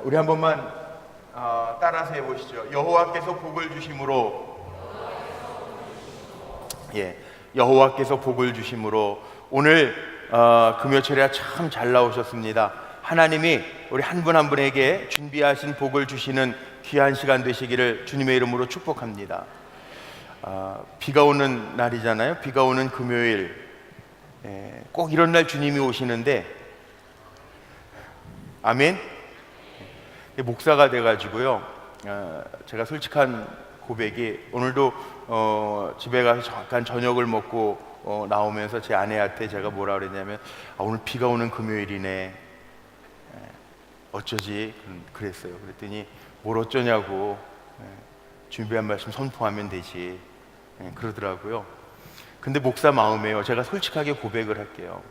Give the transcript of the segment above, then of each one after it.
우리 한 번만 따라서 해보시죠. 여호와께서 복을 주심으로, 여호와께서 복을 주심으로. 오늘 금요철이라 참 잘 나오셨습니다. 하나님이 우리 한 분 한 분에게 준비하신 복을 주시는 귀한 시간 되시기를 주님의 이름으로 축복합니다. 비가 오는 날이잖아요. 비가 오는 금요일, 꼭 이런 날 주님이 오시는데, 아멘. 목사가 돼가지고요, 제가 솔직한 고백이, 오늘도 집에 가서 잠깐 저녁을 먹고 나오면서 제 아내한테 제가 뭐라 그랬냐면, 오늘 비가 오는 금요일이네, 어쩌지 그랬어요. 그랬더니 뭘 어쩌냐고, 준비한 말씀 선포하면 되지, 그러더라고요. 근데 목사 마음이에요. 제가 솔직하게 고백을 할게요.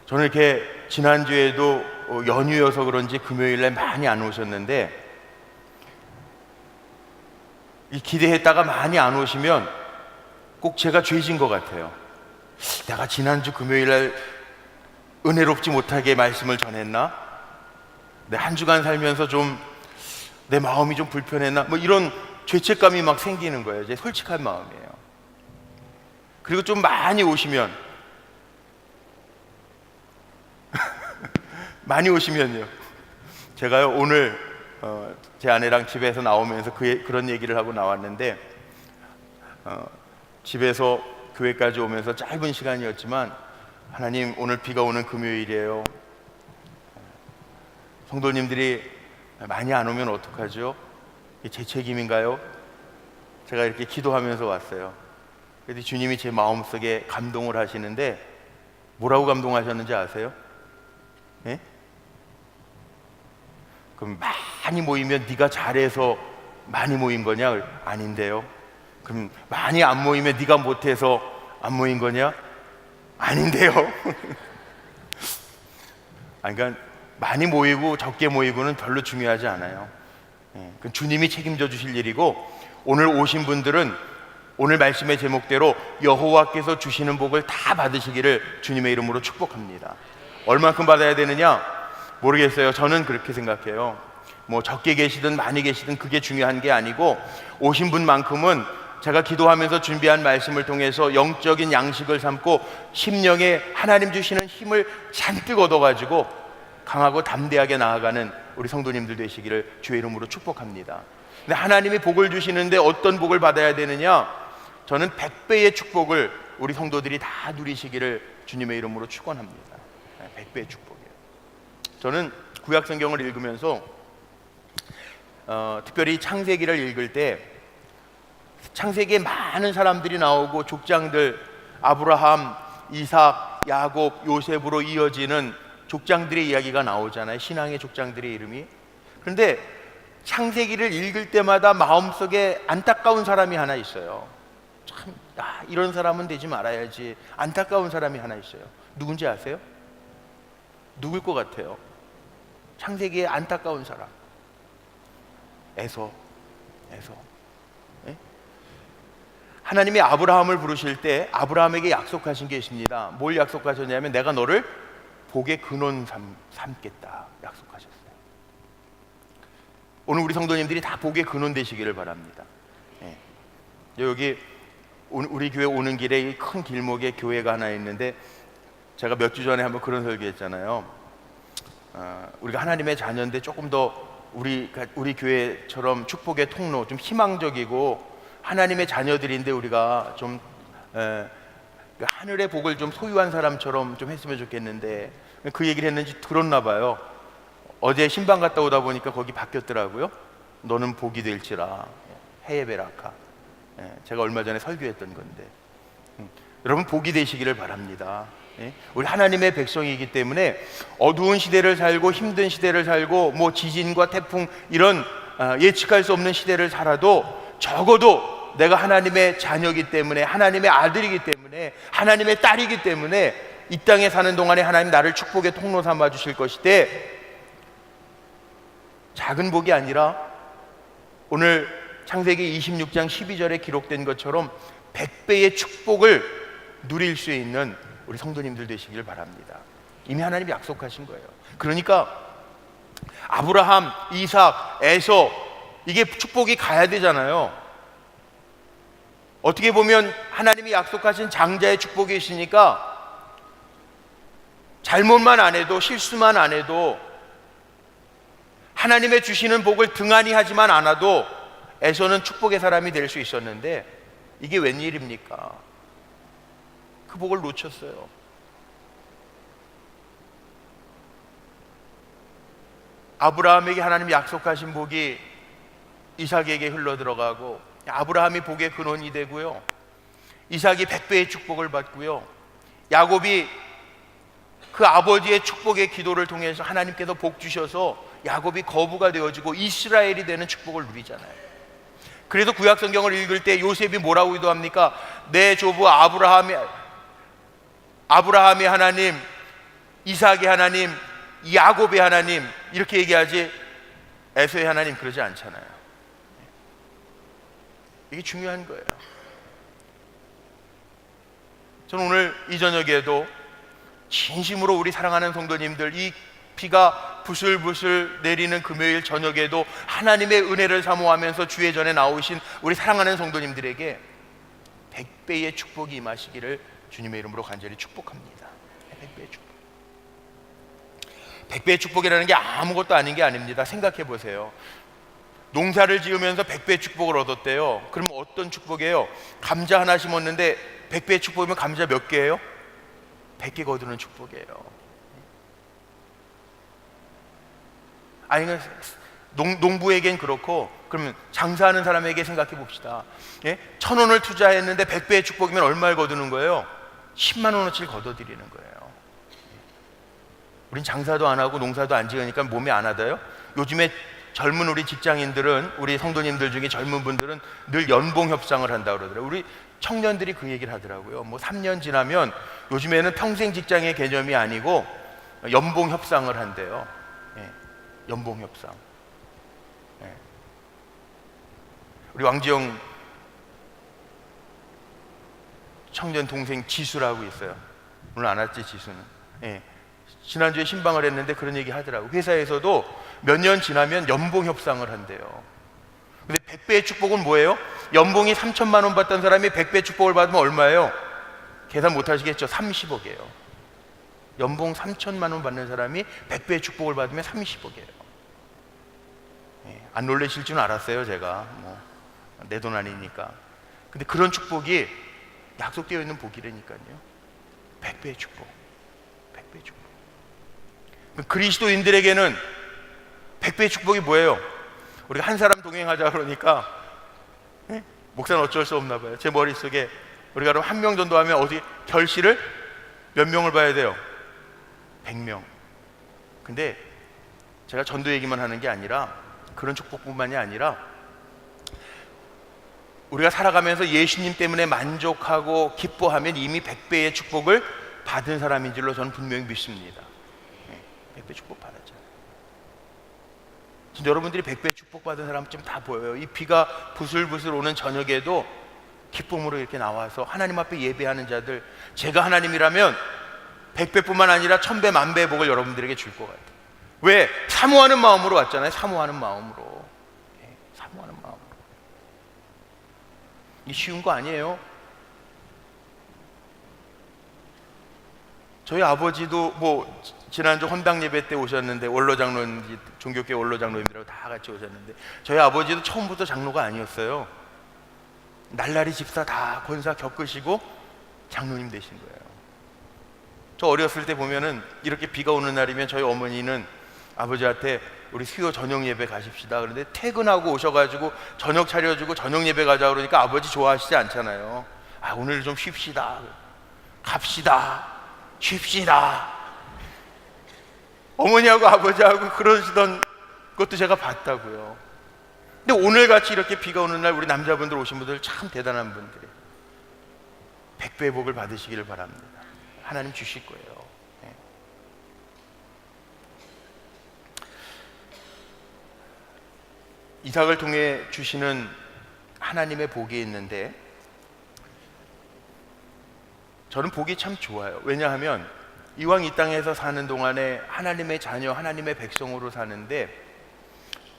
저는 이렇게 지난주에도 연휴여서 그런지 금요일에 많이 안 오셨는데, 기대했다가 많이 안 오시면 꼭 제가 죄진 것 같아요. 내가 지난주 금요일날 은혜롭지 못하게 말씀을 전했나? 내 한 주간 살면서 좀 내 마음이 좀 불편했나? 뭐 이런 죄책감이 막 생기는 거예요. 제 솔직한 마음이에요. 그리고 좀 많이 오시면 많이 오시면요, 제가요 오늘 제 아내랑 집에서 나오면서 그런 얘기를 하고 나왔는데, 집에서 교회까지 오면서 짧은 시간이었지만, 하나님 오늘 비가 오는 금요일이에요. 성도님들이 많이 안 오면 어떡하죠? 이게 제 책임인가요? 제가 이렇게 기도하면서 왔어요. 그래도 주님이 제 마음속에 감동을 하시는데, 뭐라고 감동하셨는지 아세요? 예? 그럼 많이 모이면 네가 잘해서 많이 모인 거냐? 아닌데요. 그럼 많이 안 모이면 네가 못해서 안 모인 거냐? 아닌데요. 그러니까 많이 모이고 적게 모이고는 별로 중요하지 않아요. 그건 주님이 책임져 주실 일이고, 오늘 오신 분들은 오늘 말씀의 제목대로 여호와께서 주시는 복을 다 받으시기를 주님의 이름으로 축복합니다. 얼만큼 받아야 되느냐? 모르겠어요. 저는 그렇게 생각해요. 뭐 적게 계시든 많이 계시든 그게 중요한 게 아니고, 오신 분만큼은 제가 기도하면서 준비한 말씀을 통해서 영적인 양식을 삼고 심령에 하나님 주시는 힘을 잔뜩 얻어가지고 강하고 담대하게 나아가는 우리 성도님들 되시기를 주의 이름으로 축복합니다. 근데 하나님이 복을 주시는데 어떤 복을 받아야 되느냐? 저는 100배의 축복을 우리 성도들이 다 누리시기를 주님의 이름으로 축원합니다. 100배의 축복이에요. 저는 구약 성경을 읽으면서 특별히 창세기를 읽을 때, 창세기에 많은 사람들이 나오고 족장들, 아브라함, 이삭, 야곱, 요셉으로 이어지는 족장들의 이야기가 나오잖아요. 신앙의 족장들의 이름이. 그런데 창세기를 읽을 때마다 마음속에 안타까운 사람이 하나 있어요. 참, 이런 사람은 되지 말아야지. 안타까운 사람이 하나 있어요. 누군지 아세요? 누굴 것 같아요? 창세기에 안타까운 사람. 에서. 하나님이 아브라함을 부르실 때 아브라함에게 약속하신 게 있습니다. 뭘 약속하셨냐면, 내가 너를 복의 근원 삼겠다 약속하셨어요. 오늘 우리 성도님들이 다 복의 근원 되시기를 바랍니다. 여기 우리 교회 오는 길에 큰 길목에 교회가 하나 있는데, 제가 몇 주 전에 한번 그런 설교했잖아요. 우리가 하나님의 자녀인데 조금 더 우리 교회처럼 축복의 통로, 좀 희망적이고 하나님의 자녀들인데 우리가 좀 하늘의 복을 좀 소유한 사람처럼 좀 했으면 좋겠는데, 그 얘기를 했는지 들었나 봐요. 어제 신방 갔다 오다 보니까 거기 바뀌었더라고요. 너는 복이 될지라, 헤예베라카. 제가 얼마 전에 설교했던 건데, 여러분 복이 되시기를 바랍니다. 우리 하나님의 백성이기 때문에 어두운 시대를 살고 힘든 시대를 살고 뭐 지진과 태풍 이런 예측할 수 없는 시대를 살아도, 적어도 내가 하나님의 자녀이기 때문에, 하나님의 아들이기 때문에, 하나님의 딸이기 때문에 이 땅에 사는 동안에 하나님 나를 축복의 통로 삼아 주실 것이되, 작은 복이 아니라 오늘 창세기 26장 12절에 기록된 것처럼 100배의 축복을 누릴 수 있는 우리 성도님들 되시길 바랍니다. 이미 하나님이 약속하신 거예요. 그러니까 아브라함, 이삭, 에서 이게 축복이 가야 되잖아요. 어떻게 보면 하나님이 약속하신 장자의 축복이 있으니까 잘못만 안 해도, 실수만 안 해도, 하나님의 주시는 복을 등한히 하지만 않아도 에서는 축복의 사람이 될 수 있었는데 이게 웬일입니까? 그 복을 놓쳤어요. 아브라함에게 하나님이 약속하신 복이 이삭에게 흘러들어가고, 아브라함이 복의 근원이 되고요, 이삭이 100배의 축복을 받고요, 야곱이 그 아버지의 축복의 기도를 통해서 하나님께서 복 주셔서 야곱이 거부가 되어지고 이스라엘이 되는 축복을 누리잖아요. 그래서 구약 성경을 읽을 때 요셉이 뭐라고 기도합니까? 내 조부 아브라함의 하나님, 이삭의 하나님, 야곱의 하나님, 이렇게 얘기하지 에서의 하나님 그러지 않잖아요. 이게 중요한 거예요. 저는 오늘 이 저녁에도 진심으로 우리 사랑하는 성도님들, 이 비가 부슬부슬 내리는 금요일 저녁에도 하나님의 은혜를 사모하면서 주의 전에 나오신 우리 사랑하는 성도님들에게 100배의 축복이 임하시기를 주님의 이름으로 간절히 축복합니다. 100배의 축복. 100배의 축복이라는 게 아무것도 아닌 게 아닙니다. 생각해 보세요. 농사를 지으면서 100배의 축복을 얻었대요. 그럼 어떤 축복이에요? 감자 하나 심었는데 100배의 축복이면 감자 몇 개예요? 100개 거두는 축복이에요. 아니, 농부에겐 그렇고, 그러면 장사하는 사람에게 생각해 봅시다. 1,000원을 투자했는데 100배의 축복이면 얼마를 거두는 거예요? 10만 원어치를 거둬들이는 거예요. 우린 장사도 안 하고 농사도 안 지으니까 몸이 안 하다요? 요즘에 젊은 우리 직장인들은, 우리 성도님들 중에 젊은 분들은 늘 연봉 협상을 한다고 그러더라고요. 우리 청년들이 그 얘기를 하더라고요. 뭐 3년 지나면 요즘에는 평생 직장의 개념이 아니고 연봉 협상을 한대요. 연봉 협상. 우리 왕지영 청년 동생 지수라고 있어요. 오늘 안 왔지, 지수는? 지난주에 신방을 했는데 그런 얘기 하더라고. 회사에서도 몇 년 지나면 연봉 협상을 한대요. 근데 100배의 축복은 뭐예요? 연봉이 3천만 원 받던 사람이 100배 축복을 받으면 얼마예요? 계산 못 하시겠죠? 30억이에요. 연봉 3천만 원 받는 사람이 100배의 축복을 받으면 30억이에요. 안 놀라실 줄은 알았어요, 제가. 내 돈 아니니까. 근데 그런 축복이 약속되어 있는 복이라니까요. 100배의 축복. 100배의 축복. 그리스도인들에게는 100배의 축복이 뭐예요? 우리가 한 사람 동행하자 그러니까 목사는 어쩔 수 없나 봐요. 제 머릿속에 우리가 그럼 한 명 전도하면 어디 결실을 몇 명을 봐야 돼요? 100명. 근데 제가 전도 얘기만 하는 게 아니라, 그런 축복뿐만이 아니라 우리가 살아가면서 예수님 때문에 만족하고 기뻐하면 이미 100배의 축복을 받은 사람인 줄로 저는 분명히 믿습니다. 100배 축복 받았잖아요. 여러분들이 100배 축복 받은 사람쯤 다 보여요. 이 비가 부슬부슬 오는 저녁에도 기쁨으로 이렇게 나와서 하나님 앞에 예배하는 자들, 제가 하나님이라면 100배뿐만 아니라 1000배, 10,000배의 복을 여러분들에게 줄 것 같아요. 왜? 사모하는 마음으로 왔잖아요. 사모하는 마음으로. 사모하는 마음으로. 이게 쉬운 거 아니에요. 저희 아버지도 뭐 지난주 헌당 예배 때 오셨는데, 원로장로님, 종교계 원로장로님들하고 다 같이 오셨는데, 저희 아버지도 처음부터 장로가 아니었어요. 날라리 집사 다 권사 겪으시고 장로님 되신 거예요. 저 어렸을 때 보면은 이렇게 비가 오는 날이면 저희 어머니는 아버지한테 우리 수요 저녁 예배 가십시다. 그런데 퇴근하고 오셔가지고 저녁 차려주고 저녁 예배 가자 그러니까 아버지 좋아하시지 않잖아요. 아, 오늘 좀 쉽시다. 갑시다. 쉽시다. 어머니하고 아버지하고 그러시던 것도 제가 봤다고요. 근데 오늘같이 이렇게 비가 오는 날 우리 남자분들 오신 분들 참 대단한 분들이에요. 100배의 복을 받으시기를 바랍니다. 하나님 주실 거예요. 이삭을 통해 주시는 하나님의 복이 있는데, 저는 복이 참 좋아요. 왜냐하면 이왕 이 땅에서 사는 동안에 하나님의 자녀, 하나님의 백성으로 사는데,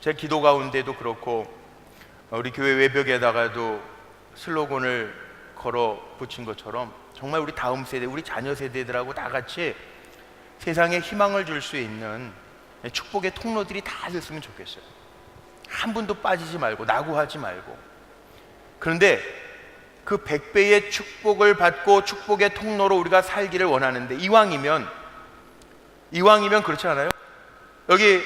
제 기도 가운데도 그렇고 우리 교회 외벽에다가도 슬로건을 걸어 붙인 것처럼 정말 우리 다음 세대, 우리 자녀 세대들하고 다 같이 세상에 희망을 줄 수 있는 축복의 통로들이 다 됐으면 좋겠어요. 한 분도 빠지지 말고, 낙오하지 말고. 그런데 그 100배의 축복을 받고 축복의 통로로 우리가 살기를 원하는데, 이왕이면 그렇지 않아요? 여기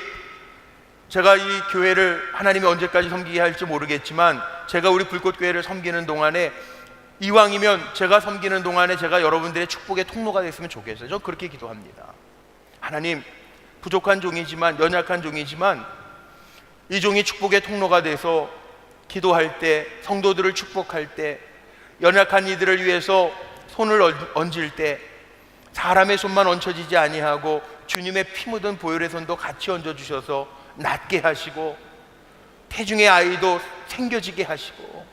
제가 이 교회를 하나님이 언제까지 섬기게 할지 모르겠지만, 제가 우리 불꽃교회를 섬기는 동안에, 이왕이면 제가 섬기는 동안에 제가 여러분들의 축복의 통로가 됐으면 좋겠어요. 저 그렇게 기도합니다. 하나님, 부족한 종이지만, 연약한 종이지만 이 종이 축복의 통로가 돼서 기도할 때, 성도들을 축복할 때, 연약한 이들을 위해서 손을 얹을 때 사람의 손만 얹혀지지 아니하고 주님의 피 묻은 보혈의 손도 같이 얹어주셔서 낫게 하시고, 태중의 아이도 생겨지게 하시고,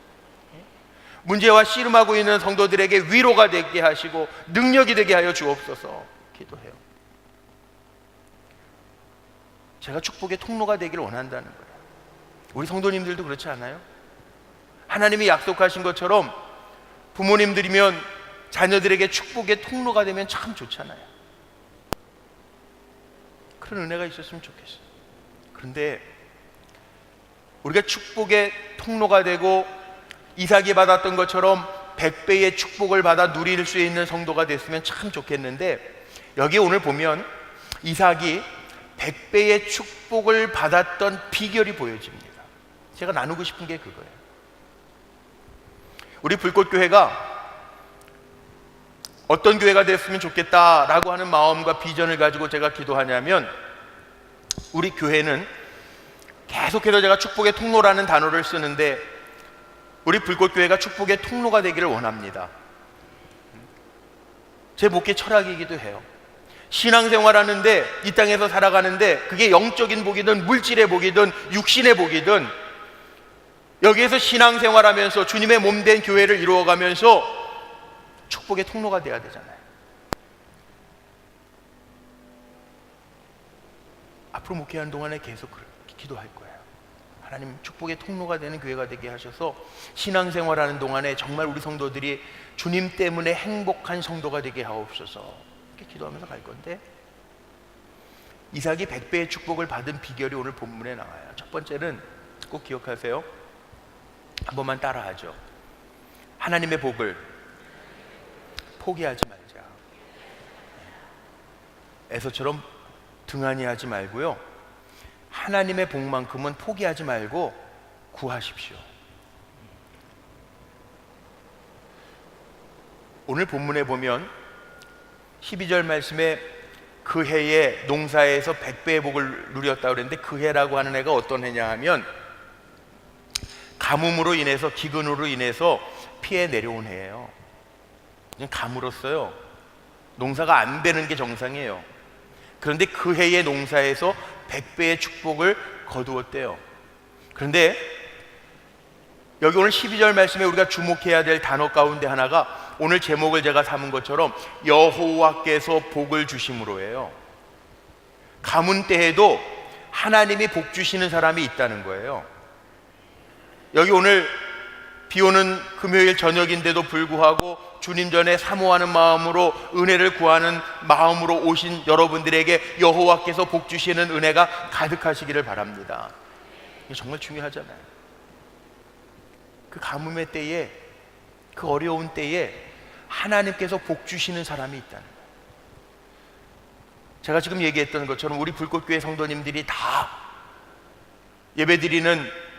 문제와 씨름하고 있는 성도들에게 위로가 되게 하시고 능력이 되게 하여 주옵소서 기도해요. 제가 축복의 통로가 되기를 원한다는 거예요. 우리 성도님들도 그렇지 않아요? 하나님이 약속하신 것처럼 부모님들이면 자녀들에게 축복의 통로가 되면 참 좋잖아요. 그런 은혜가 있었으면 좋겠어요. 그런데 우리가 축복의 통로가 되고 이삭이 받았던 것처럼 100배의 축복을 받아 누릴 수 있는 성도가 됐으면 참 좋겠는데, 여기 오늘 보면 이삭이 100배의 축복을 받았던 비결이 보여집니다. 제가 나누고 싶은 게 그거예요. 우리 불꽃교회가 어떤 교회가 됐으면 좋겠다라고 하는 마음과 비전을 가지고 제가 기도하냐면, 우리 교회는 계속해서 제가 축복의 통로라는 단어를 쓰는데, 우리 불꽃교회가 축복의 통로가 되기를 원합니다. 제 목회 철학이기도 해요. 신앙생활하는데, 이 땅에서 살아가는데, 그게 영적인 복이든 물질의 복이든 육신의 복이든, 여기에서 신앙생활하면서 주님의 몸된 교회를 이루어가면서 축복의 통로가 돼야 되잖아요. 앞으로 목회하는 동안에 계속 그렇게 기도할 거예요. 하나님, 축복의 통로가 되는 교회가 되게 하셔서 신앙생활하는 동안에 정말 우리 성도들이 주님 때문에 행복한 성도가 되게 하옵소서, 이렇게 기도하면서 갈 건데, 이삭이 100배의 축복을 받은 비결이 오늘 본문에 나와요. 첫 번째는 꼭 기억하세요. 한 번만 따라하죠. 하나님의 복을 포기하지 말자. 에서처럼 등한히 하지 말고요, 하나님의 복만큼은 포기하지 말고 구하십시오. 오늘 본문에 보면 12절 말씀에 그 해에 농사에서 100배의 복을 누렸다고 그랬는데, 그 해라고 하는 해가 어떤 해냐 하면 가뭄으로 인해서, 기근으로 인해서 피해 내려온 해예요. 그냥 가물었어요. 농사가 안 되는 게 정상이에요. 그런데 그 해의 농사에서 100배의 축복을 거두었대요. 그런데 여기 오늘 12절 말씀에 우리가 주목해야 될 단어 가운데 하나가 오늘 제목을 제가 삼은 것처럼 여호와께서 복을 주심으로예요. 가문 때에도 하나님이 복 주시는 사람이 있다는 거예요. 여기 오늘 비 오는 금요일 저녁인데도 불구하고 주님 전에 사모하는 마음으로, 은혜를 구하는 마음으로 오신 여러분들에게 여호와께서 복 주시는 은혜가 가득하시기를 바랍니다. 이게 정말 중요하잖아요. 그 가뭄의 때에, 그 어려운 때에 하나님께서 복 주시는 사람이 있다는 거예요. 제가 지금 얘기했던 것처럼 우리 불꽃교회 성도님들이 다 예배드리는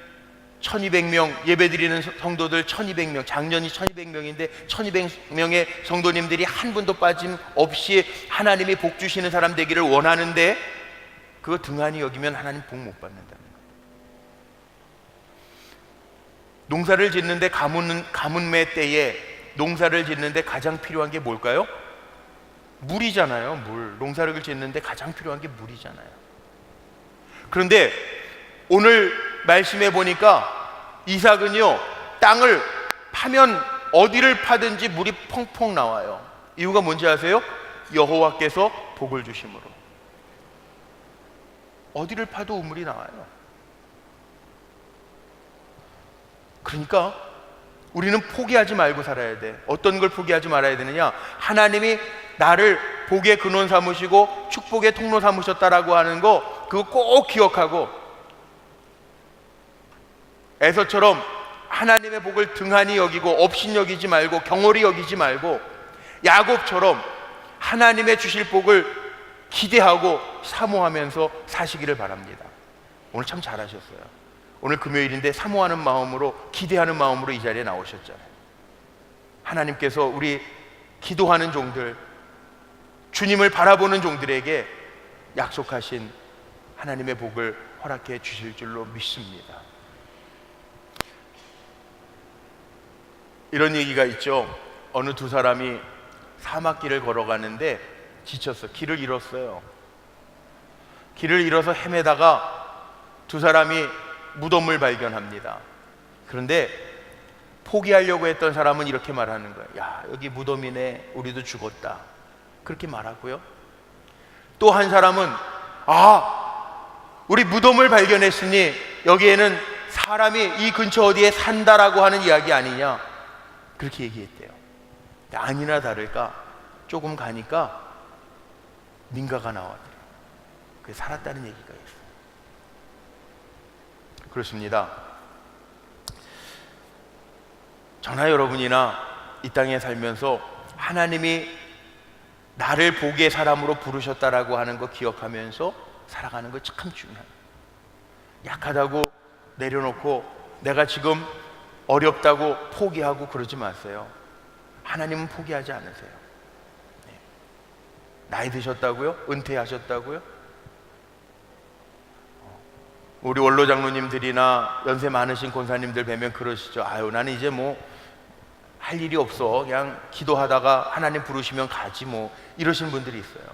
1200명, 예배드리는 성도들 1200명, 작년이 1200명인데 1200명의 성도님들이 한 분도 빠짐없이 하나님이 복 주시는 사람 되기를 원하는데, 그거 등한히 여기면 하나님 복 못 받는다는 거예요. 농사를 짓는데 가뭄의 때에 농사를 짓는데 가장 필요한 게 뭘까요? 물이잖아요. 물. 농사를 짓는데 가장 필요한 게 물이잖아요. 그런데 오늘 말씀해 보니까 이삭은요, 땅을 파면 어디를 파든지 물이 펑펑 나와요. 이유가 뭔지 아세요? 여호와께서 복을 주심으로. 어디를 파도 우물이 나와요. 그러니까 우리는 포기하지 말고 살아야 돼. 어떤 걸 포기하지 말아야 되느냐? 하나님이 나를 복의 근원 삼으시고 축복의 통로 삼으셨다라고 하는 거, 그거 꼭 기억하고, 에서처럼 하나님의 복을 등한히 여기고 업신여기지 말고 경홀히 여기지 말고, 야곱처럼 하나님의 주실 복을 기대하고 사모하면서 사시기를 바랍니다. 오늘 참 잘하셨어요. 오늘 금요일인데 사모하는 마음으로, 기대하는 마음으로 이 자리에 나오셨잖아요. 하나님께서 우리 기도하는 종들, 주님을 바라보는 종들에게 약속하신 하나님의 복을 허락해 주실 줄로 믿습니다. 이런 얘기가 있죠. 어느 두 사람이 사막길을 걸어가는데 지쳤어. 길을 잃었어요. 길을 잃어서 헤매다가 두 사람이 무덤을 발견합니다. 그런데 포기하려고 했던 사람은 이렇게 말하는 거예요. 야, 여기 무덤이네. 우리도 죽었다. 그렇게 말하고요. 또 한 사람은 우리 무덤을 발견했으니 여기에는 사람이 이 근처 어디에 산다라고 하는 이야기 아니냐, 그렇게 얘기했대요. 아니나 다를까 조금 가니까 민가가 나왔대요. 그게 살았다는 얘기가 있어요. 그렇습니다. 저나 여러분이나 이 땅에 살면서 하나님이 나를 복의 사람으로 부르셨다라고 하는 거 기억하면서 살아가는 거 참 중요해요. 약하다고 내려놓고 내가 지금 어렵다고 포기하고 그러지 마세요. 하나님은 포기하지 않으세요. 나이 드셨다고요? 은퇴하셨다고요? 우리 원로 장로님들이나 연세 많으신 권사님들 뵈면 그러시죠. 아유, 나는 이제 뭐 할 일이 없어. 그냥 기도하다가 하나님 부르시면 가지 뭐, 이러시는 분들이 있어요.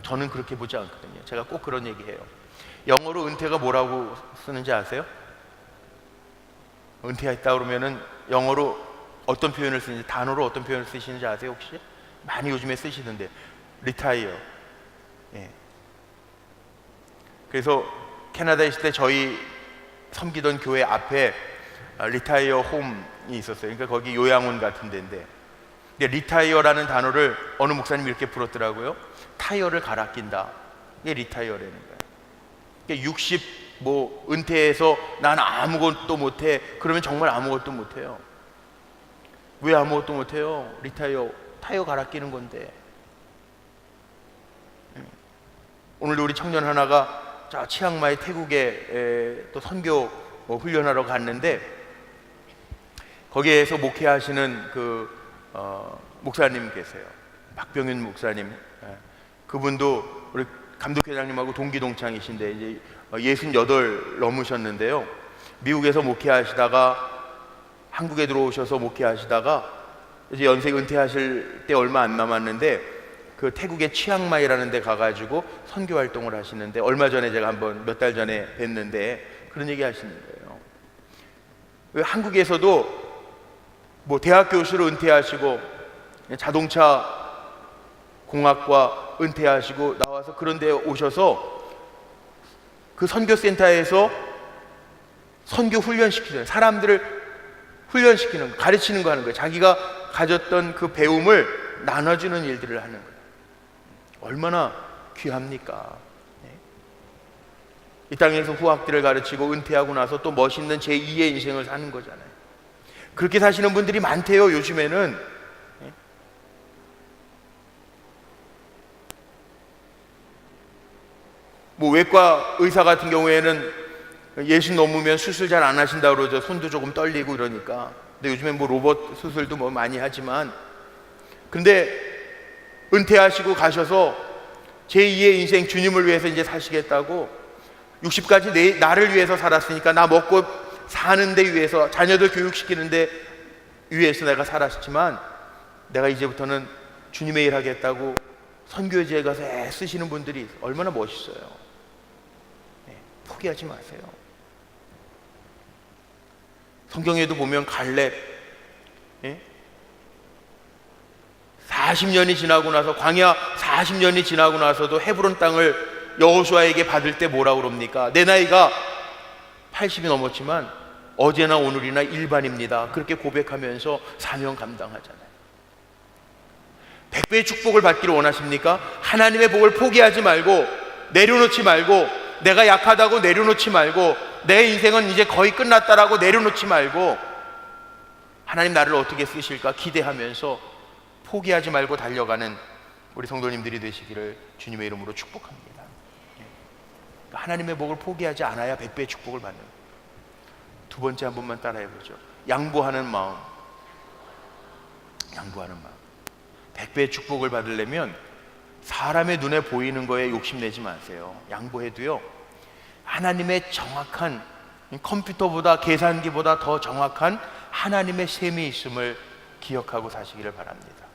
저는 그렇게 보지 않거든요. 제가 꼭 그런 얘기해요. 영어로 은퇴가 뭐라고 쓰는지 아세요? 은퇴했다 그러면은 영어로 어떤 표현을 쓰는지, 단어로 어떤 표현을 쓰시는지 아세요 혹시? 많이 요즘에 쓰시던데, retire. 예. 그래서 캐나다에 있을 때 저희 섬기던 교회 앞에 리타이어 홈이 있었어요. 그러니까 거기 요양원 같은 데인데, 근데 리타이어라는 단어를 어느 목사님이 이렇게 불었더라고요. 타이어를 갈아 낀다. 이게 리타이어라는 거예요. 그러니까 60 뭐 은퇴해서 난 아무것도 못해, 그러면 정말 아무것도 못해요. 왜 아무것도 못해요? 리타이어, 타이어 갈아 끼는 건데. 오늘도 우리 청년 하나가 저 치앙마이 태국에 또 선교 훈련하러 갔는데, 거기에서 목회하시는 목사님 계세요. 박병윤 목사님. 그분도 우리 감독회장님하고 동기동창이신데 이제 68 넘으셨는데요. 미국에서 목회하시다가 한국에 들어오셔서 목회하시다가 이제 연세 은퇴하실 때 얼마 안 남았는데 그 태국의 치앙마이라는 데 가가지고 선교 활동을 하시는데, 얼마 전에 제가 한번 몇 달 전에 뵀는데 그런 얘기 하시는 거예요. 왜 한국에서도 뭐 대학 교수로 은퇴하시고 자동차 공학과 은퇴하시고 나와서 그런 데 오셔서 그 선교센터에서 선교 훈련시키는, 사람들을 훈련시키는 거, 가르치는 거 하는 거예요. 자기가 가졌던 그 배움을 나눠주는 일들을 하는 거예요. 얼마나 귀합니까? 이 땅에서 후학들을 가르치고 은퇴하고 나서 또 멋있는 제2의 인생을 사는 거잖아요. 그렇게 사시는 분들이 많대요, 요즘에는. 뭐 외과 의사 같은 경우에는 60 넘으면 수술 잘 안 하신다고 그러죠. 손도 조금 떨리고 이러니까. 근데 요즘엔 뭐 로봇 수술도 뭐 많이 하지만, 근데 은퇴하시고 가셔서 제2의 인생 주님을 위해서 이제 사시겠다고, 60까지 나를 위해서 살았으니까 나 먹고 사는 데 위해서, 자녀들 교육시키는 데 위해서 내가 살았지만 내가 이제부터는 주님의 일 하겠다고 선교지에 가서 애쓰시는 분들이 얼마나 멋있어요. 포기하지 마세요. 성경에도 보면 갈렙, 40년이 지나고 나서, 광야 40년이 지나고 나서도 헤브론 땅을 여호수아에게 받을 때 뭐라고 그럽니까? 내 나이가 80이 넘었지만 어제나 오늘이나 일반입니다. 그렇게 고백하면서 사명 감당하잖아요. 100배의 축복을 받기를 원하십니까? 하나님의 복을 포기하지 말고, 내려놓지 말고, 내가 약하다고 내려놓지 말고, 내 인생은 이제 거의 끝났다라고 내려놓지 말고, 하나님 나를 어떻게 쓰실까 기대하면서 포기하지 말고 달려가는 우리 성도님들이 되시기를 주님의 이름으로 축복합니다. 하나님의 복을 포기하지 않아야 100배의 축복을 받는. 두 번째 한 번만 따라해보죠. 양보하는 마음. 양보하는 마음. 100배의 축복을 받으려면 사람의 눈에 보이는 거에 욕심내지 마세요. 양보해도요, 하나님의 정확한, 컴퓨터보다 계산기보다 더 정확한 하나님의 셈이 있음을 기억하고 사시기를 바랍니다.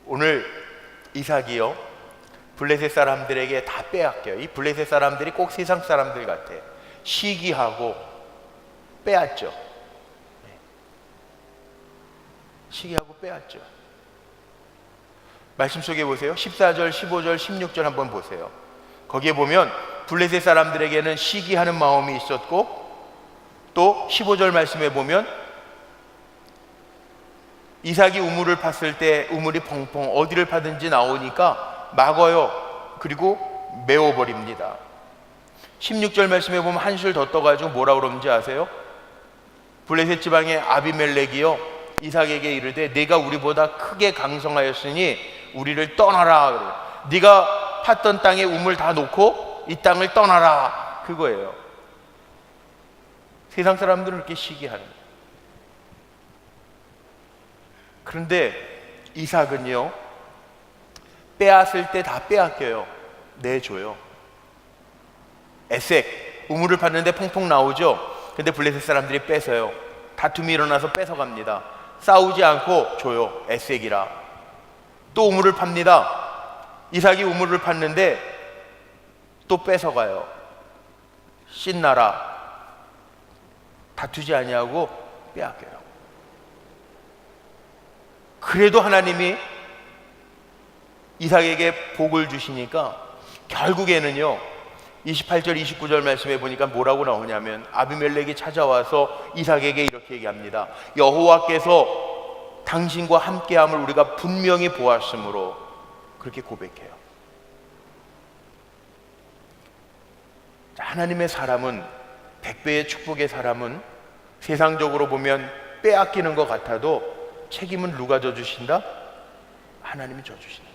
오늘 이삭이요, 블레셋 사람들에게 다 빼앗겨요. 이 블레셋 사람들이 꼭 세상 사람들 같아. 시기하고 빼앗죠. 시기하고 빼앗죠. 말씀 속에 보세요. 14절, 15절, 16절 한번 보세요. 거기에 보면 블레셋 사람들에게는 시기하는 마음이 있었고, 또 15절 말씀에 보면 이삭이 우물을 팠을 때 우물이 펑펑 어디를 파든지 나오니까 막어요. 그리고 메워버립니다. 16절 말씀에 보면 한술 더 떠가지고 뭐라고 그러는지 아세요? 블레셋 지방의 아비멜렉이요, 이삭에게 이르되 네가 우리보다 크게 강성하였으니 우리를 떠나라 그래요. 네가 팠던 땅에 우물 다 놓고 이 땅을 떠나라, 그거예요. 세상 사람들은 이렇게 시기하는 거예요. 그런데 이삭은요, 빼앗을 때 다 빼앗겨요. 내줘요. 에색, 우물을 팠는데 퐁퐁 나오죠. 근데 블레셋 사람들이 뺏어요. 다툼이 일어나서 뺏어갑니다. 싸우지 않고 줘요. 에색이라. 또 우물을 팝니다. 이삭이 우물을 팠는데 또 뺏어가요. 신나라. 다투지 아니하고 빼앗겨요. 그래도 하나님이 이삭에게 복을 주시니까 결국에는요, 28절 29절 말씀에 보니까 뭐라고 나오냐면 아비멜렉이 찾아와서 이삭에게 이렇게 얘기합니다. 여호와께서 당신과 함께함을 우리가 분명히 보았으므로, 그렇게 고백해요. 하나님의 사람은, 100배의 축복의 사람은 세상적으로 보면 빼앗기는 것 같아도 책임은 누가 져주신다? 하나님이 져주신다.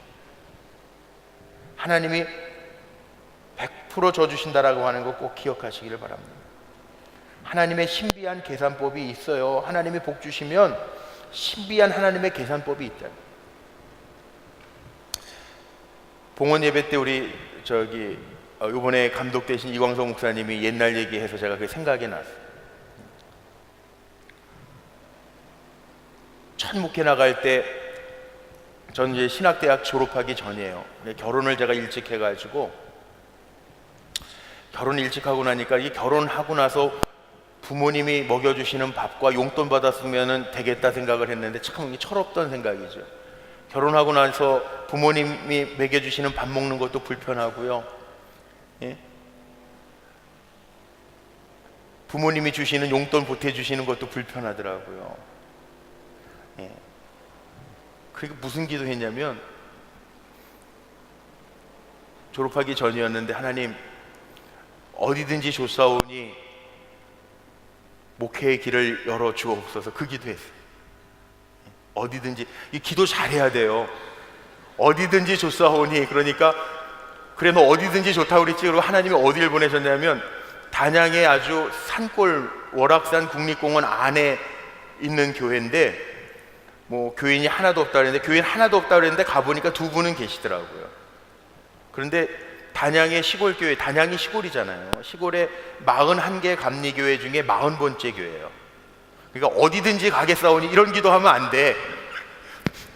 하나님이 100% 져주신다라고 하는 거 꼭 기억하시기를 바랍니다. 하나님의 신비한 계산법이 있어요. 하나님이 복 주시면 신비한 하나님의 계산법이 있다. 봉헌 예배 때 우리 이번에 감독 되신 이광석 목사님이 옛날 얘기해서 제가 그 생각이 났어요. 첫 목회 나갈 때, 전 이제 신학대학 졸업하기 전이에요. 결혼을 제가 일찍 해가지고, 결혼 일찍 하고 나니까, 이게 결혼하고 나서 부모님이 먹여주시는 밥과 용돈 받았으면 되겠다 생각을 했는데 참 철없던 생각이죠. 결혼하고 나서 부모님이 먹여주시는 밥 먹는 것도 불편하고요. 예? 부모님이 주시는 용돈 보태주시는 것도 불편하더라고요. 예. 그리고 무슨 기도했냐면, 졸업하기 전이었는데 하나님 어디든지 좋사오니 목회의 길을 열어 주옵소서, 그 기도했어요. 어디든지, 이 기도 잘해야 돼요. 어디든지 좋사오니, 그러니까 그래 너 어디든지 좋다고 그랬지. 그리고 하나님이 어디를 보내셨냐면 단양의 아주 산골 월악산 국립공원 안에 있는 교회인데, 뭐 교인이 하나도 없다 그랬는데, 교인 하나도 없다 그랬는데 가보니까 두 분은 계시더라고요. 그런데 단양의 시골 교회, 단양이 시골이잖아요. 시골에 41개 감리교회 중에 40번째 교회예요. 그러니까 어디든지 가겠사오니 이런 기도하면 안 돼.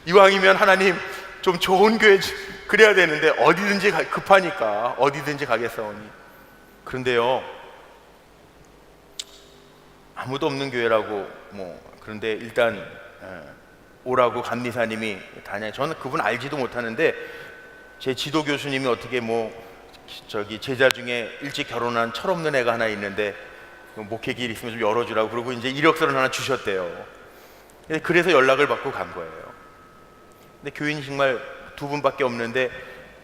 이왕이면 하나님 좀 좋은 교회, 그래야 되는데 어디든지 급하니까 어디든지 가겠사오니. 그런데요, 아무도 없는 교회라고, 그런데 일단 오라고 감리사님이 다녀요. 저는 그분 알지도 못하는데 제 지도 교수님이 어떻게 제자 중에 일찍 결혼한 철없는 애가 하나 있는데 목회길 있으면 좀 열어주라고 그러고 이제 이력서를 하나 주셨대요. 그래서 연락을 받고 간 거예요. 근데 교인이 정말 2분밖에 없는데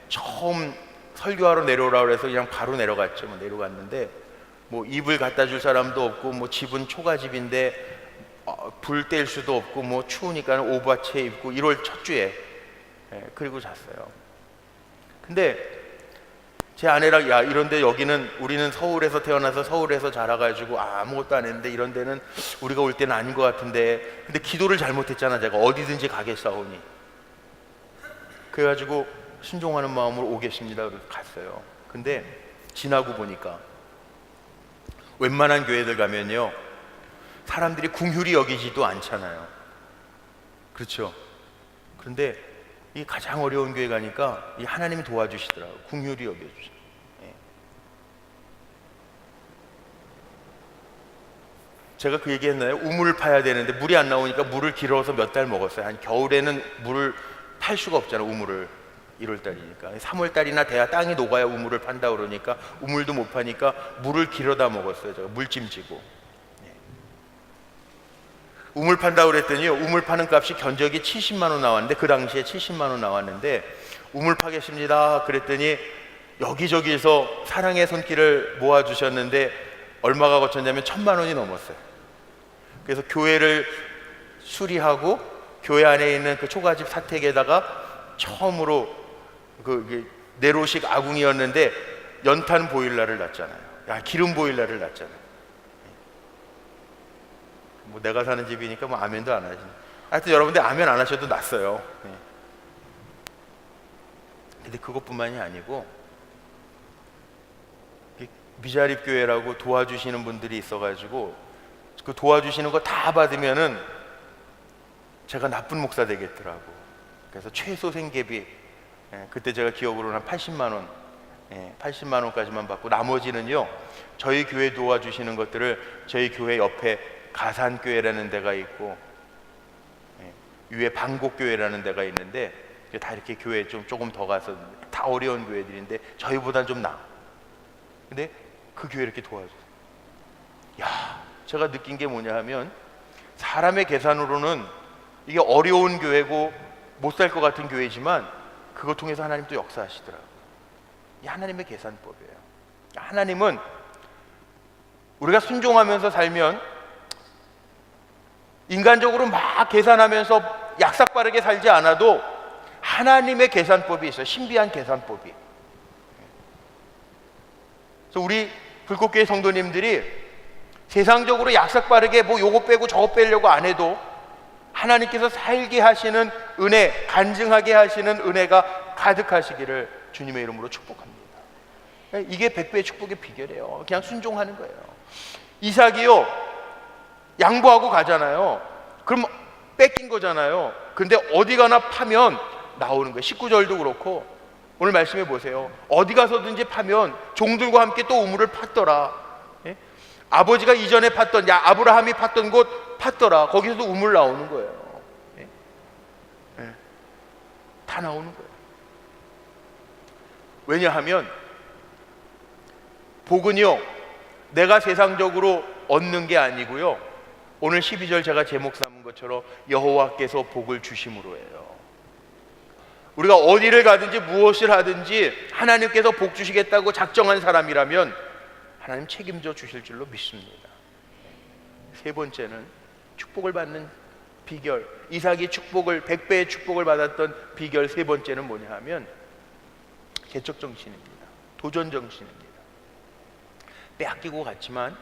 처음 설교하러 내려오라고 해서 그냥 바로 내려갔죠. 내려갔는데 이불 갖다 줄 사람도 없고 집은 초가집인데 불 뗄 수도 없고 추우니까 오바채 입고 1월 첫 주에 그리고 잤어요. 근데 제 아내랑 야 이런데 여기는 우리는 서울에서 태어나서 서울에서 자라가지고 아무것도 안 했는데 이런 데는 우리가 올 때는 아닌 것 같은데 근데 기도를 잘못했잖아. 제가 어디든지 가겠사오니 그래가지고 순종하는 마음으로 오겠습니다. 그래서 갔어요. 근데 지나고 보니까 웬만한 교회들 가면요 사람들이 궁휼히 여기지도 않잖아요. 그렇죠? 그런데 이 가장 어려운 교회 가니까 이 하나님이 도와주시더라고요. 궁휼히 여겨주시죠. 제가 그 얘기 했나요? 우물을 파야 되는데 물이 안 나오니까 물을 길어서 몇 달 먹었어요. 한 겨울에는 물을 팔 수가 없잖아요. 우물을 1월달이니까 3월달이나 돼야 땅이 녹아야 우물을 판다 그러니까 우물도 못 파니까 물을 길어다 먹었어요. 제가 물찜지고 우물 판다 그랬더니 우물 파는 값이 견적이 70만 원 나왔는데 그 당시에 70만 원 나왔는데 우물 파겠습니다 그랬더니 여기저기에서 사랑의 손길을 모아주셨는데 얼마가 거쳤냐면 1,000만 원이 넘었어요. 그래서 교회를 수리하고 교회 안에 있는 그 초가집 사택에다가 처음으로 내로식 아궁이였는데 연탄 보일러를 놨잖아요. 기름 보일러를 놨잖아요. 내가 사는 집이니까 아멘도 안 하지. 하여튼 여러분들 아멘 안 하셔도 놨어요. 근데 그것뿐만이 아니고 미자립 교회라고 도와주시는 분들이 있어가지고 그 도와주시는 거 다 받으면은 제가 나쁜 목사 되겠더라고. 그래서 최소 생계비 그때 제가 기억으로는 한 80만 원 80만 원까지만 받고 나머지는요 저희 교회 도와주시는 것들을 저희 교회 옆에 가산교회라는 데가 있고 위에 방곡교회라는 데가 있는데 다 이렇게 교회 조금 더 가서 다 어려운 교회들인데 저희보단 좀 나아. 근데 그 교회 이렇게 도와줘요. 제가 느낀 게 뭐냐 하면 사람의 계산으로는 이게 어려운 교회고 못 살 것 같은 교회지만 그거 통해서 하나님 또 역사하시더라고요. 이 하나님의 계산법이에요. 하나님은 우리가 순종하면서 살면 인간적으로 막 계산하면서 약삭빠르게 살지 않아도 하나님의 계산법이 있어요. 신비한 계산법이. 그래서 우리 불꽃교회 성도님들이 세상적으로 약삭빠르게 요거 빼고 저거 빼려고 안 해도 하나님께서 살게 하시는 은혜, 간증하게 하시는 은혜가 가득하시기를 주님의 이름으로 축복합니다. 이게 100배의 축복의 비결이에요. 그냥 순종하는 거예요. 이삭이요 양보하고 가잖아요. 그럼 뺏긴 거잖아요. 근데 어디 가나 파면 나오는 거예요. 19절도 그렇고 오늘 말씀해 보세요. 어디 가서든지 파면 종들과 함께 또 우물을 팠더라. 아버지가 이전에 팠던 아브라함이 팠던 곳 팠더라. 거기서도 우물 나오는 거예요. 다 나오는 거예요. 왜냐하면 복은요 내가 세상적으로 얻는 게 아니고요 오늘 12절 제가 제목 삼은 것처럼 여호와께서 복을 주심으로 해요. 우리가 어디를 가든지 무엇을 하든지 하나님께서 복 주시겠다고 작정한 사람이라면 하나님 책임져 주실 줄로 믿습니다. 세 번째는 축복을 받는 비결, 이삭이 100배의 축복을 받았던 비결 세 번째는 뭐냐 하면 개척 정신입니다. 도전 정신입니다. 빼앗기고 갔지만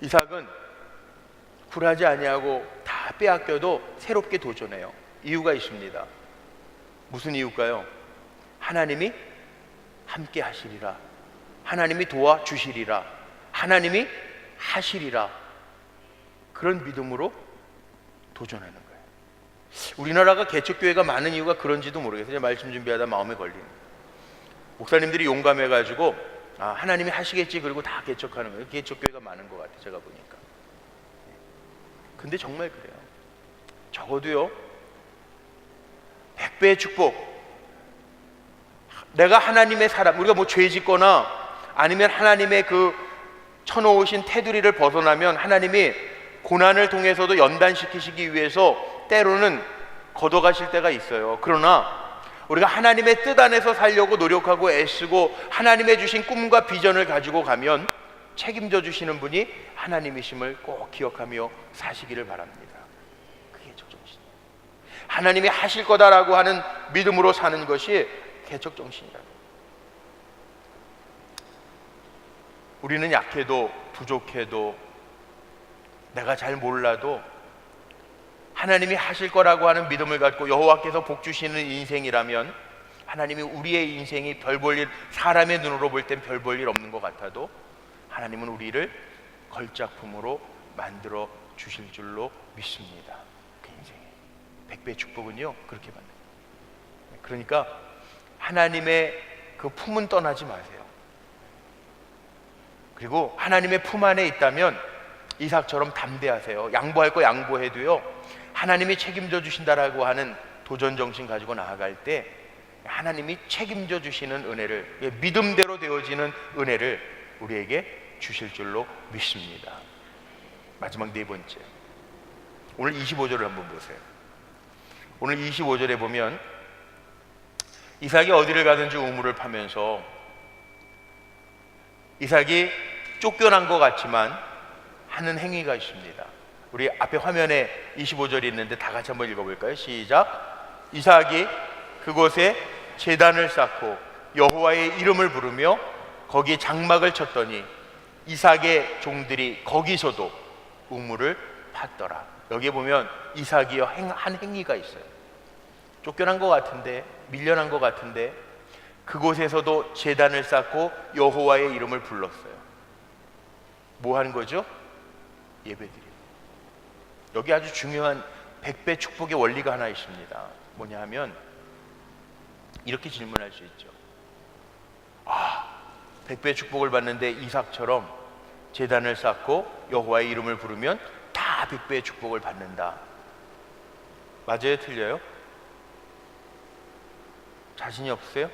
이삭은 굴하지 아니하고 다 빼앗겨도 새롭게 도전해요. 이유가 있습니다. 무슨 이유일까요? 하나님이 함께 하시리라. 하나님이 도와주시리라. 하나님이 하시리라. 그런 믿음으로 도전하는 거예요. 우리나라가 개척교회가 많은 이유가 그런지도 모르겠어요. 말씀 준비하다 마음에 걸리는 거예요. 목사님들이 용감해가지고 하나님이 하시겠지 그리고 다 개척하는 거예요. 개척교회가 많은 것 같아요. 제가 보니까. 근데 정말 그래요. 적어도요 100배의 축복. 내가 하나님의 사람, 우리가 뭐 죄 짓거나 아니면 하나님의 그 쳐놓으신 테두리를 벗어나면 하나님이 고난을 통해서도 연단시키시기 위해서 때로는 걷어가실 때가 있어요. 그러나 우리가 하나님의 뜻 안에서 살려고 노력하고 애쓰고 하나님의 주신 꿈과 비전을 가지고 가면 책임져 주시는 분이 하나님이심을 꼭 기억하며 사시기를 바랍니다. 그게 개척정신. 하나님이 하실 거다라고 하는 믿음으로 사는 것이 개척정신이라고. 우리는 약해도 부족해도 내가 잘 몰라도 하나님이 하실 거라고 하는 믿음을 갖고 여호와께서 복 주시는 인생이라면, 하나님이 우리의 인생이 별 볼 일, 사람의 눈으로 볼 땐 별 볼 일 없는 것 같아도 하나님은 우리를 걸작품으로 만들어 주실 줄로 믿습니다. 그 인생에 100배의 축복은요 그렇게 받는 거예요. 그러니까 하나님의 그 품은 떠나지 마세요. 그리고 하나님의 품 안에 있다면 이삭처럼 담대하세요. 양보할 거 양보해도요 하나님이 책임져 주신다라고 하는 도전정신 가지고 나아갈 때 하나님이 책임져 주시는 은혜를, 믿음대로 되어지는 은혜를 우리에게 주실 줄로 믿습니다. 마지막 네 번째, 오늘 25절을 한번 보세요. 오늘 25절에 보면 이삭이 어디를 가든지 우물을 파면서, 이삭이 쫓겨난 것 같지만 하는 행위가 있습니다. 우리 앞에 화면에 25절이 있는데 다 같이 한번 읽어볼까요? 시작. 이삭이 그곳에 제단을 쌓고 여호와의 이름을 부르며 거기에 장막을 쳤더니 이삭의 종들이 거기서도 우물을 팠더라. 여기에 보면 이삭이 한 행위가 있어요. 쫓겨난 것 같은데, 밀려난 것 같은데 그곳에서도 제단을 쌓고 여호와의 이름을 불렀어요. 뭐 하는 거죠? 예배드립니다. 여기 아주 중요한 100배 축복의 원리가 하나 있습니다. 뭐냐 하면 이렇게 질문할 수 있죠. 100배 축복을 받는데 이삭처럼 제단을 쌓고 여호와의 이름을 부르면 다 100배의 축복을 받는다. 맞아요? 틀려요? 자신이 없으세요?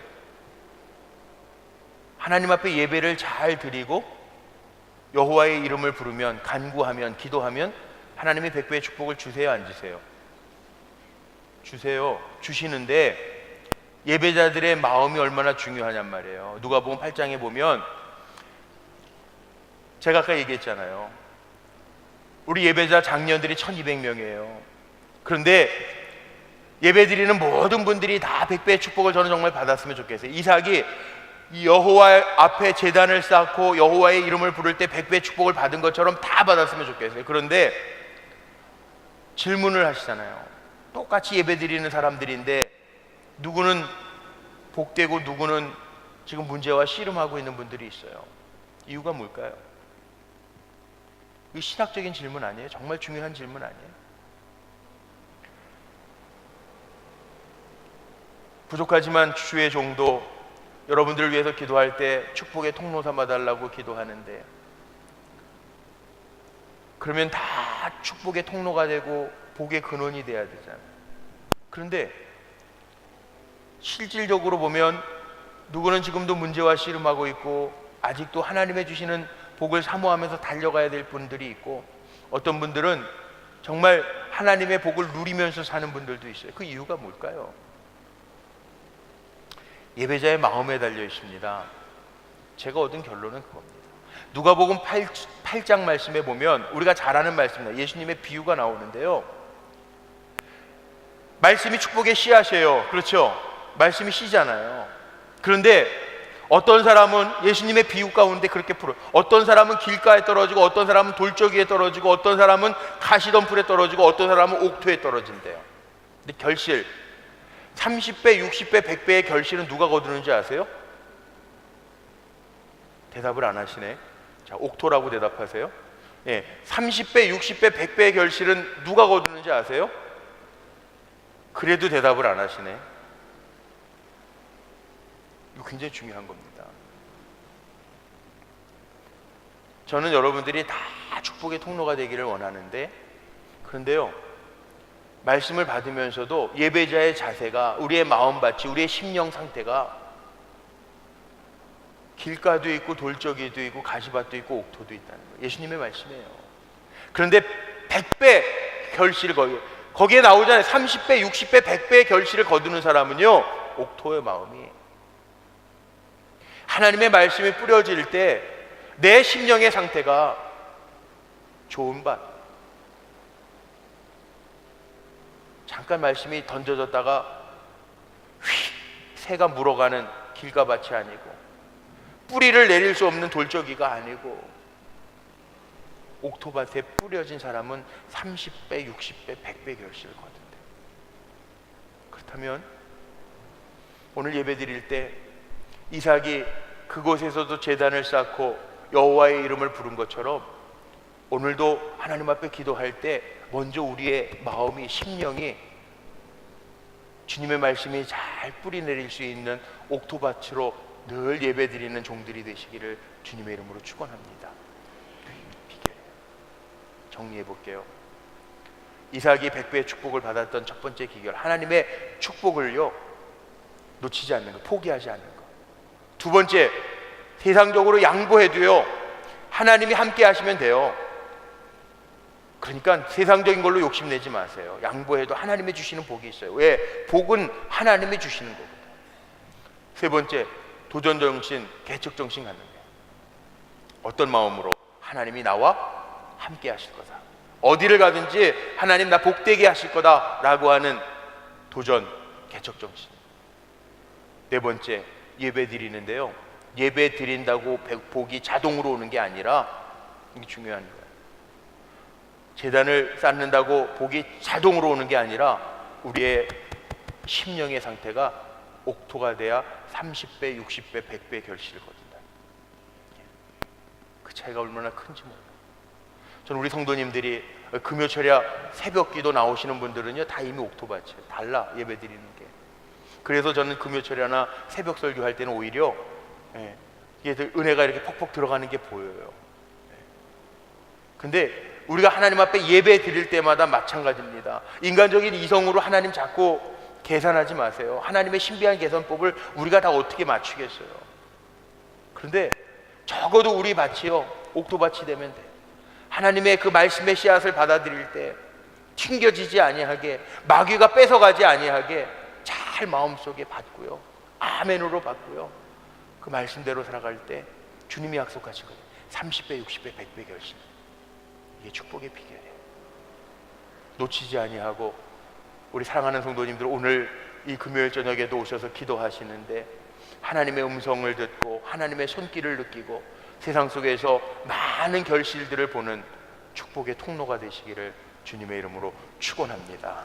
하나님 앞에 예배를 잘 드리고 여호와의 이름을 부르면, 간구하면, 기도하면 하나님이 100배의 축복을 주세요, 안 주세요? 주세요. 주시는데 예배자들의 마음이 얼마나 중요하냔 말이에요. 누가복음 8장에 보면 제가 아까 얘기했잖아요. 우리 예배자 장년들이 1200명이에요. 그런데 예배드리는 모든 분들이 다 100배의 축복을 저는 정말 받았으면 좋겠어요. 이삭이 여호와 앞에 제단을 쌓고 여호와의 이름을 부를 때 100배의 축복을 받은 것처럼 다 받았으면 좋겠어요. 그런데 질문을 하시잖아요. 똑같이 예배드리는 사람들인데 누구는 복되고 누구는 지금 문제와 씨름하고 있는 분들이 있어요. 이유가 뭘까요? 이 신학적인 질문 아니에요? 정말 중요한 질문 아니에요? 부족하지만 주의 종도 여러분들을 위해서 기도할 때 축복의 통로 삼아 달라고 기도하는데, 그러면 다 축복의 통로가 되고 복의 근원이 돼야 되잖아요. 그런데 실질적으로 보면 누구는 지금도 문제와 씨름하고 있고 아직도 하나님의 주시는 복을 사모하면서 달려가야 될 분들이 있고, 어떤 분들은 정말 하나님의 복을 누리면서 사는 분들도 있어요. 그 이유가 뭘까요? 예배자의 마음에 달려 있습니다. 제가 얻은 결론은 그겁니다. 누가복음 8장 말씀에 보면 우리가 잘 아는 말씀입니다. 예수님의 비유가 나오는데요, 말씀이 축복의 씨앗이에요. 그렇죠? 말씀이 씨잖아요. 그런데 어떤 사람은 예수님의 비유 가운데 그렇게 풀어요. 어떤 사람은 길가에 떨어지고, 어떤 사람은 돌저기에 떨어지고, 어떤 사람은 가시덤불에 떨어지고, 어떤 사람은 옥토에 떨어진대요. 근데 결실 30배, 60배, 100배의 결실은 누가 거두는지 아세요? 대답을 안 하시네. 자, 옥토라고 대답하세요. 30배, 60배, 100배의 결실은 누가 거두는지 아세요? 그래도 대답을 안 하시네. 이거 굉장히 중요한 겁니다. 저는 여러분들이 다 축복의 통로가 되기를 원하는데, 그런데요, 말씀을 받으면서도 예배자의 자세가, 우리의 마음밭이, 우리의 심령 상태가 길가도 있고 돌적이도 있고 가시밭도 있고 옥토도 있다는 거예요. 예수님의 말씀이에요. 그런데 100배 결실을 거기에 나오잖아요. 30배, 60배, 100배의 결실을 거두는 사람은요, 옥토의 마음이, 하나님의 말씀이 뿌려질 때 내 심령의 상태가 좋은 밭, 잠깐 말씀이 던져졌다가 휙 새가 물어가는 길가밭이 아니고, 뿌리를 내릴 수 없는 돌적이가 아니고, 옥토밭에 뿌려진 사람은 30배, 60배, 100배 결실을 거둔대. 그렇다면 오늘 예배 드릴 때 이삭이 그곳에서도 제단을 쌓고 여호와의 이름을 부른 것처럼, 오늘도 하나님 앞에 기도할 때 먼저 우리의 마음이, 심령이 주님의 말씀이 잘 뿌리 내릴 수 있는 옥토밭으로 늘 예배 드리는 종들이 되시기를 주님의 이름으로 축원합니다. 정리해 볼게요. 이삭이 100배의 축복을 받았던 첫 번째 비결, 하나님의 축복을요 놓치지 않는 것, 포기하지 않는 것. 두 번째, 세상적으로 양보해도요 하나님이 함께 하시면 돼요. 그러니까 세상적인 걸로 욕심내지 마세요. 양보해도 하나님이 주시는 복이 있어요. 왜? 복은 하나님이 주시는 거거든요. 세 번째, 도전정신, 개척정신 갖는 거예요. 어떤 마음으로? 하나님이 나와 함께 하실 거다, 어디를 가든지 하나님 나 복되게 하실 거다 라고 하는 도전, 개척정신. 네 번째, 예배 드리는데요, 예배 드린다고 복이 자동으로 오는 게 아니라, 이게 중요한 거예요. 제단을 쌓는다고 복이 자동으로 오는 게 아니라 우리의 심령의 상태가 옥토가 돼야 30배, 60배, 100배 결실을 거둔다. 그 차이가 얼마나 큰지 몰라요. 저는 우리 성도님들이 금요철야 새벽기도 나오시는 분들은요 다 이미 옥토밭이에요. 달라, 예배 드리는 게. 그래서 저는 금요철야나 새벽 설교할 때는 오히려 이게 은혜가 이렇게 퍽퍽 들어가는 게 보여요. 근데 우리가 하나님 앞에 예배 드릴 때마다 마찬가지입니다. 인간적인 이성으로 하나님 자꾸 계산하지 마세요. 하나님의 신비한 계산법을 우리가 다 어떻게 맞추겠어요. 그런데 적어도 우리 밭이요 옥토밭이 되면 돼요. 하나님의 그 말씀의 씨앗을 받아들일 때 튕겨지지 아니하게, 마귀가 뺏어가지 아니하게 잘 마음속에 받고요, 아멘으로 받고요, 그 말씀대로 살아갈 때 주님이 약속하시거든요. 30배, 60배, 100배 결실. 이게 축복의 비결이에요. 놓치지 아니하고, 우리 사랑하는 성도님들 오늘 이 금요일 저녁에도 오셔서 기도하시는데 하나님의 음성을 듣고 하나님의 손길을 느끼고 세상 속에서 많은 결실들을 보는 축복의 통로가 되시기를 주님의 이름으로 축원합니다.